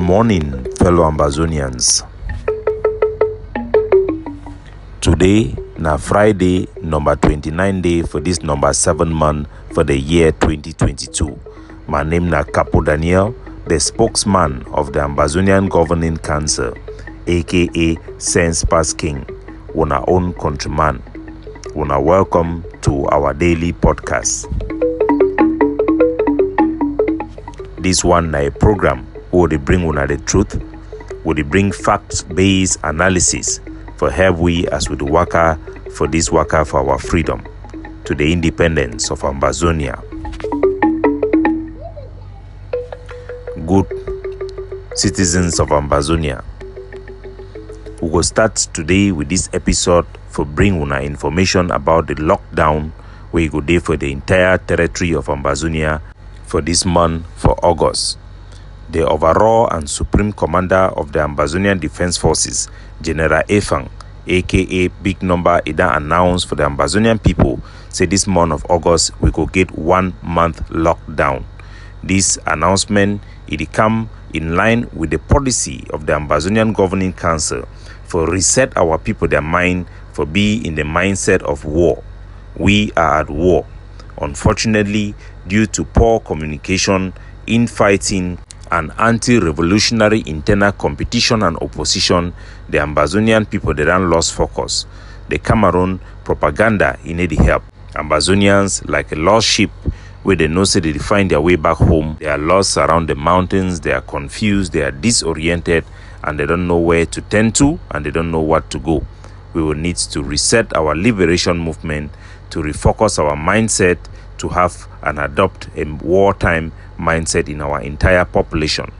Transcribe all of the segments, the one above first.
morning, fellow Ambazonians. Today, na Friday, number 29 day for this number 7 month for the year 2022. My name na Capo Daniel, the spokesman of the Ambazonian Governing Council, aka Sense King, una own countryman. Una welcome to our daily podcast. This one na a program where they bring una the truth, where they bring fact-based analysis for help we as we do waka for this waka for our freedom to the independence of Ambazonia. Good citizens of Ambazonia, we will start today with this episode for bring una information about the lockdown where you go there for the entire territory of Ambazonia for this month for August. The overall and supreme commander of the Ambazonian Defense Forces, General Efang, aka Big Number, Ida announced for the Ambazonian people, say this month of August we go get 1 month lockdown. This announcement, it come in line with the policy of the Ambazonian Governing Council for reset our people their mind for be in the mindset of war. We are at war. Unfortunately, due to poor communication, infighting, and anti-revolutionary internal competition and opposition, the Ambazonian people they done lost focus. The Cameroon propaganda need help. Ambazonians like a lost sheep where they know say they find their way back home. They are lost around the mountains, they are confused, they are disoriented, and they don't know where to turn to, and they don't know what to go. We will need to reset our liberation movement, to refocus our mindset, to have and adopt a wartime mindset in our entire population.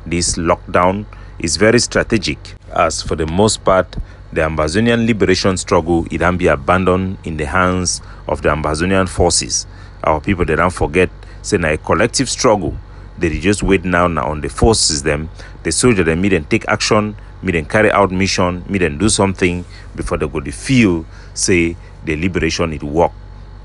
This lockdown is very strategic, as for the most part, the Ambazonian liberation struggle it can be abandoned in the hands of the Ambazonian forces. Our people, they don't forget, say na a collective struggle. They just wait now on the forces them. The soldier they meet and take action, meet and carry out mission, meet and do something before they go to feel, say the liberation it work.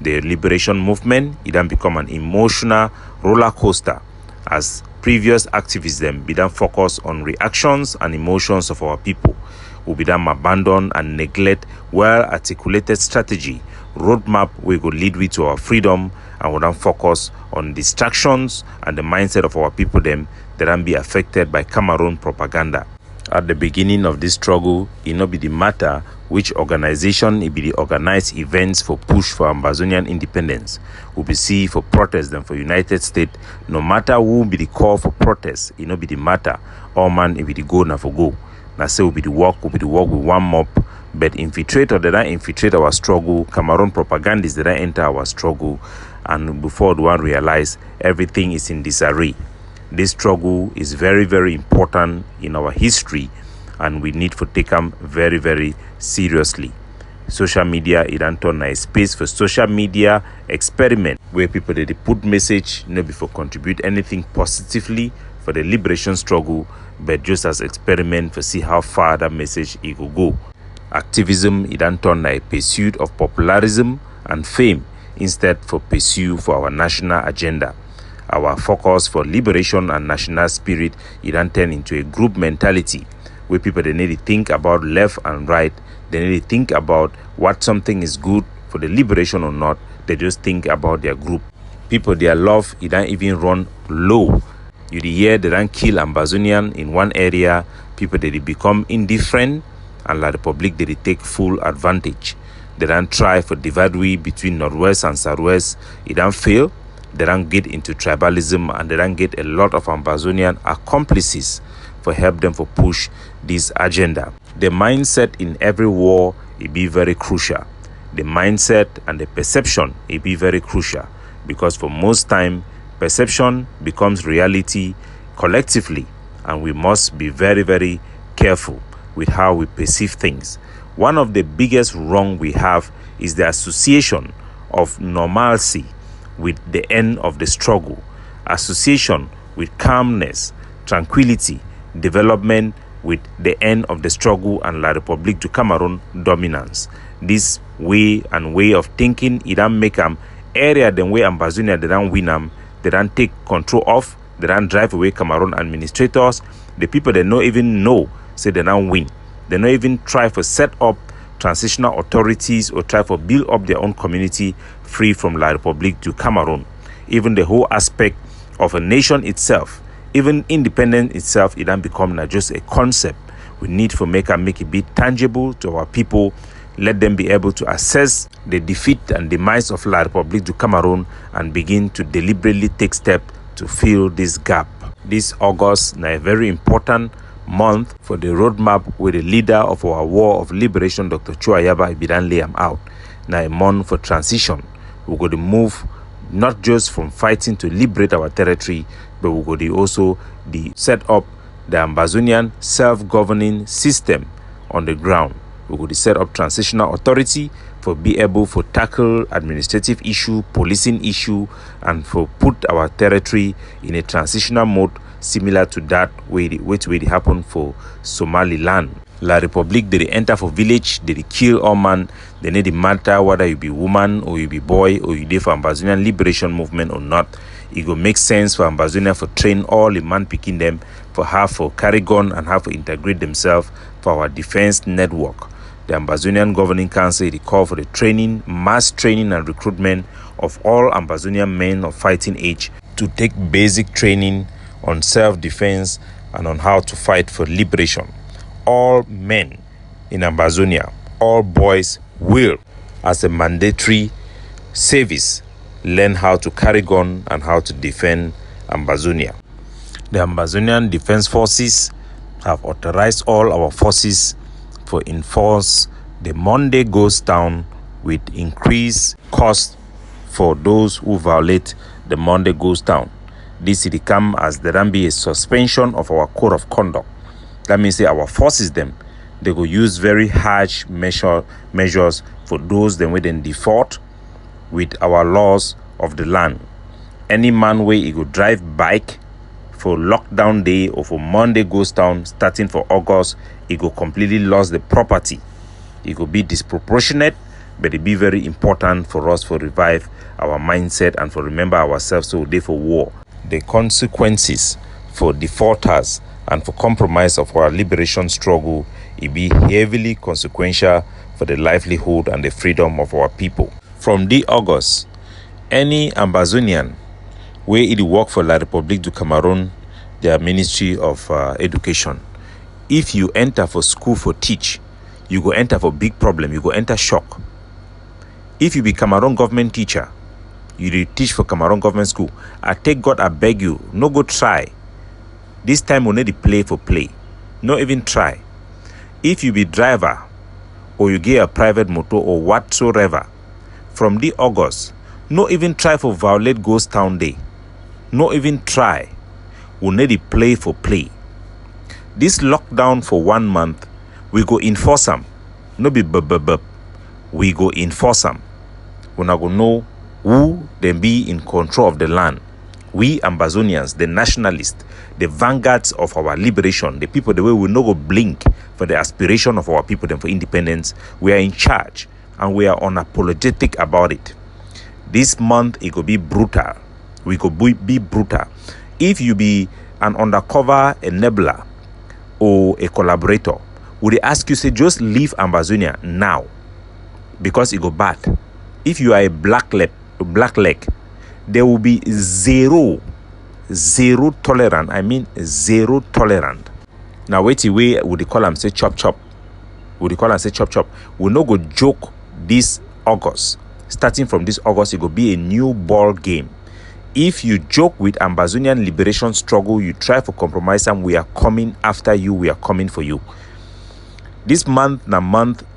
The liberation movement, it then become an emotional roller coaster as previous activists them be done focus on reactions and emotions of our people. We be done abandon and neglect well-articulated strategy, roadmap we go lead we to our freedom, and we don't focus on distractions and the mindset of our people them that can be affected by Cameroon propaganda. At the beginning of this struggle, it not be the matter which organization it be the organized events for push for Ambazonian independence. We be see for protest and for United States. No matter who be the call for protest, it not be the matter. All man it be the go na for go. Now say we be the work with one mob. But infiltrator that infiltrate our struggle, Cameroon propagandists that enter our struggle, and before the one realize everything is in disarray. This struggle is very, very important in our history, and we need to take them very, very seriously. Social media it don't turn a space for social media experiment where people they put message not before contribute anything positively for the liberation struggle, but just as experiment for see how far that message it will go. Activism it don't turn a pursuit of popularism and fame instead for pursue for our national agenda. Our focus for liberation and national spirit it don't turn into a group mentality where people they need to think about left and right. They need to think about what something is good for the liberation or not. They just think about their group. People their love it don't even run low. You hear they don't kill Ambazonian in one area. People they become indifferent, and like the public they take full advantage. They don't try for divide we between Northwest and Southwest. It don't fail. They don't get into tribalism, and they don't get a lot of Ambazonian accomplices for help them for push this agenda. The mindset in every war it be very crucial. The mindset and the perception it be very crucial, because for most time perception becomes reality collectively, and we must be very, very careful with how we perceive things. One of the biggest wrong we have is the association of normalcy with the end of the struggle, association with calmness, tranquility, development with the end of the struggle and La République du Cameroon dominance. This way of thinking, it don't make area the way Ambazonia they don't win they don't take control of, They don't drive away Cameroon administrators. The people they don't even know, say they don't win. They don't even try for set up transitional authorities or try for build up their own community free from La Republique du Cameroon. Even the whole aspect of a nation itself, even independence itself, it don't become not just a concept. We need to make it be tangible to our people. Let them be able to assess the defeat and demise of La Republique du Cameroon and begin to deliberately take steps to fill this gap. This August is a very important month for the roadmap with the leader of our war of liberation, Dr. Chuayaba Ibidan lay out. Now a month for transition. We're going to move not just from fighting to liberate our territory, but we're going to also set up the Ambazonian self-governing system on the ground. We're going to set up transitional authority for be able to tackle administrative issue, policing issue, and for put our territory in a transitional mode similar to that which will happen for Somaliland. La Republique, they enter for village, they kill all man. They need to matter whether you be woman or you be boy or you dey for Ambazonian liberation movement or not. It go make sense for Ambazonia for train all the man picking them for have for carry gun and have to integrate themselves for our defense network. The Ambazonian Governing Council they call for the training, mass training and recruitment of all Ambazonian men of fighting age to take basic training on self-defense and on how to fight for liberation. All men in Ambazonia, all boys will, as a mandatory service, learn how to carry gun and how to defend Ambazonia. The Ambazonian Defense Forces have authorized all our forces for enforce the Monday goes down with increased cost for those who violate the Monday goes down. This will come as there can be a suspension of our code of conduct. That means our forces they go use very harsh measures for those them within default with our laws of the land. Any man way he go drive bike for lockdown day or for Monday goes down starting for August, he go completely lose the property. It will be disproportionate, but it be very important for us for revive our mindset and for remember ourselves so day for war. The consequences for defaulters and for compromise of our liberation struggle, it be heavily consequential for the livelihood and the freedom of our people. From the August, any Ambazonian where it work for La Republique du Cameroon, their Ministry of Education, if you enter for school for teach, you go enter for big problem, you go enter shock. If you be Cameroon government teacher, you dey teach for Cameroon government school, I take God, I beg you, no go try. This time we need to play for play. No even try. If you be driver or you get a private motor or whatsoever, from the August, no even try for violate Ghost Town Day. No even try. We need to play for play. This lockdown for 1 month, we go enforce them. No be bub. We go enforce them. We not go know who then be in control of the land. We Ambazonians, the nationalists, the vanguards of our liberation, the people the way we no go blink for the aspiration of our people then for independence, we are in charge and we are unapologetic about it. This month it could be brutal. We could be brutal. If you be an undercover enabler or a collaborator, would they ask you say just leave Ambazonia now because it go bad? If you are a black leg, there will be zero tolerant. I mean zero tolerant. Now wait till we would they call them say chop. Would they call them say chop? We no go joke this August. Starting from this August, it will be a new ball game. If you joke with Ambazonian liberation struggle, you try for compromise and we are coming after you, we are coming for you. This month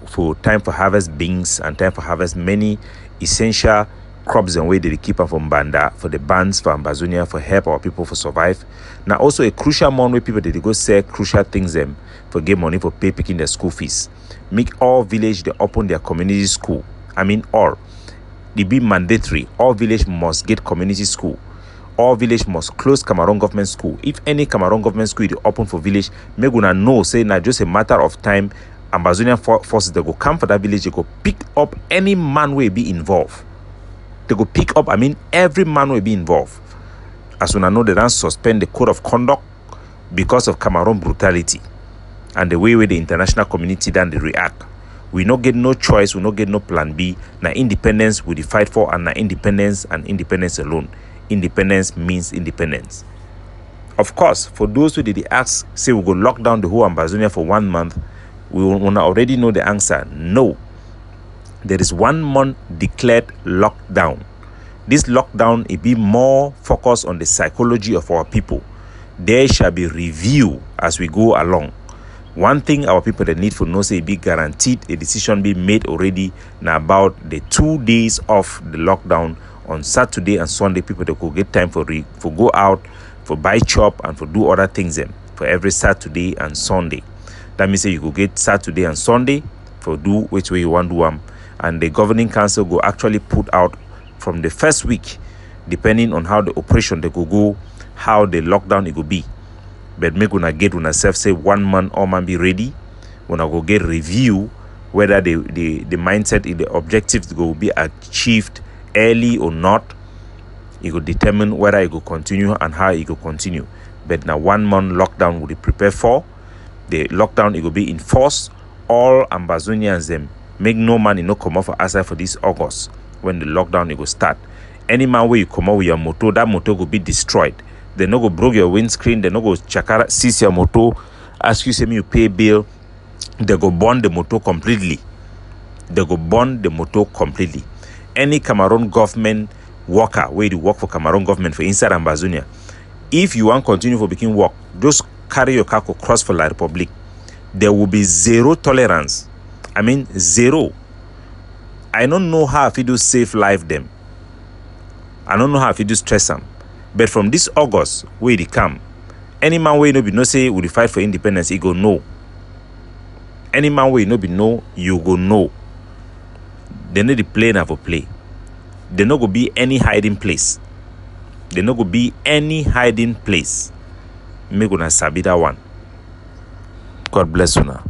for time for harvest beans and time for harvest many essential crops and way they keep them from Banda for the bands for Ambazonia for help our people for survive. Now also a crucial month where people they go sell crucial things them for get money for picking their school fees. Make all village they open their community school. I mean all. They be mandatory. All village must get community school. All village must close Cameroon government school. If any Cameroon government school is open for village, make una know say now just a matter of time. Ambazonian forces they go come for that village. They go pick up any man will be involved. They go pick up. I mean every man will be involved. As una know, they don't suspend the code of conduct because of Cameroon brutality and the way the international community then they react. We not get no choice, we not get no plan B. Now independence we fight for, and now independence and independence alone. Independence means independence. Of course, for those who did ask, say we go lock down the whole Ambazonia for 1 month, we will already know the answer. No. There is 1 month declared lockdown. This lockdown, it be more focused on the psychology of our people. There shall be review as we go along. One thing our people that need for know say be guaranteed a decision be made already now about the 2 days of the lockdown on Saturday and Sunday. People that could get time for go out, for buy chop and for do other things them for every Saturday and Sunday. That means say you could get Saturday and Sunday for do which way you want to do them, and the governing council go actually put out from the first week, depending on how the operation they could go, how the lockdown it could be. But make una get una self say 1 month all man be ready. Una go get review whether the mindset, the objectives will be achieved early or not. It will determine whether it will continue and how it will continue. But now 1 month lockdown will be prepared for. The lockdown it will be enforced. All Ambazonians them make no money no come off for outside for this August when the lockdown it will start. Any man where you come out with your motor, that motor will be destroyed. They no go broke your windscreen, they no go chakara seize your motor, ask you say me you pay bill. They go burn the motor completely. They go burn the motor completely. Any Cameroon government worker where you work for Cameroon government for inside Ambazonia, if you want continue for making work, just carry your car across for La Republic. There will be zero tolerance. I mean zero. I don't know how if you do save life them. I don't know how if you do stress them. But from this August, where they come, any man where no be no say will fight for independence, he go no. Any man where no be no, you go no. They need the play now for play. There no go be any hiding place. There no go be any hiding place. Make una sabi that one. God bless una.